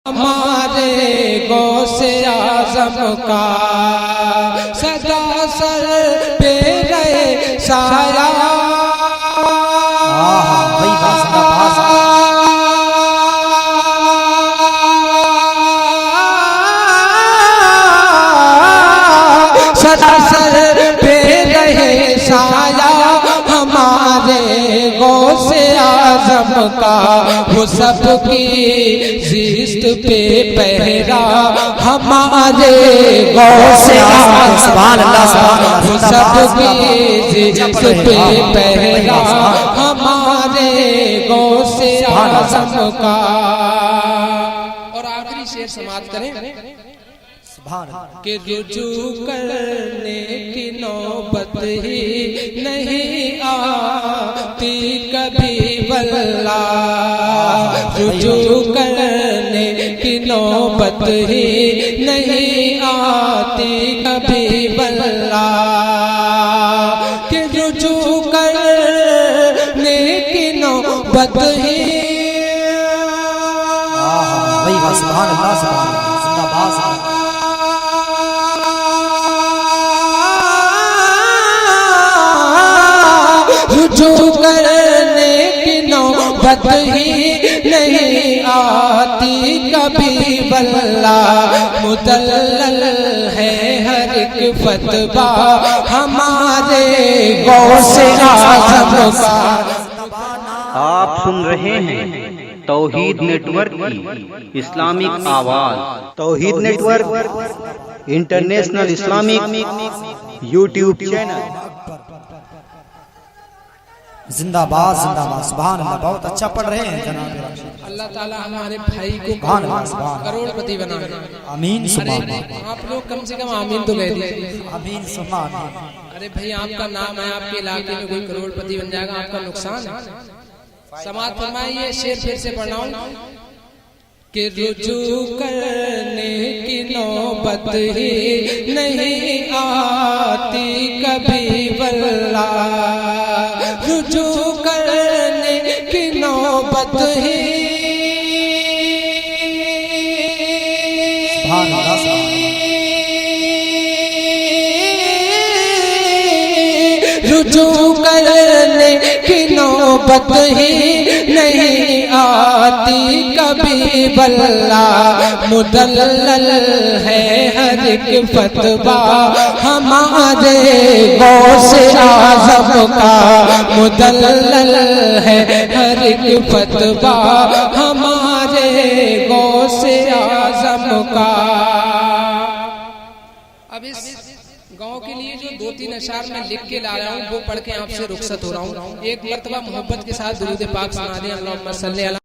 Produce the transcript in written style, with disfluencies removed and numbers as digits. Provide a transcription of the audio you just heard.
हमारे गौसे आज़म का सदा सर पे रहे साया। सदा सर पे रहे साया हमारे गौसे आज़म का, वो सबकी जिस्त पे पहरा हमारे गौसे आज़म का, वो सबकी जिस्त पे पहरा हमारे गौसे आज़म का। और आखिरी शेर समाप्त करें कि रुजू करने की नौबत ही नहीं आती कभी वल्ला, रुजू करने की नौबत ही नहीं आती कभी वल्ला, कि रुजू करने की नौबत ही रुजू करने की नौबत ही नहीं आती कभी वल्ला, मुदल्लल है हर एक फतवा हमारे गौसे आज़म का। आप सुन रहे हैं तौहीद नेटवर्क की इस्लामिक आवाज। Tauheed network international Islamic YouTube channel. जिंदाबाद जिंदाबाद, सुभान अल्लाह। बहुत अच्छा पढ़ रहे हैं जनाब। अल्लाह ताला हमारे भाई को करोड़पति बनाए, आमीन। अरे आप लोग कम से कम आमीन तो कह दीजिए। आमीन सुमा आमीन। अरे भाई आपका नाम है, आपके इलाके में कोई करोड़पति बन जाएगा, आपका नुकसान है। समाप्त फरमाइए, शेर फिर से पढ़ाऊं कि रुजू करने की नौबत ही नहीं आती कभी वल्ला, रुजू करने की नौबत ही रुजू करने की नौबत ही नहीं आती कभी वल्ला, मुदल्लल है हर एक फतवा हमारे गौसे आज़म का, मुदल्लल है हर एक फतवा हमारे गौसे आज़म का। अब इस गाँव के लिए जो 2-3 अशार मैं लिख के ला रहा हूँ वो पढ़ के आपसे रुखसत हो रहा हूँ। एक मरतबा मोहब्बत के साथ दुरूद पाक सुना दें। अल्लाहुम्मा सल्ली अला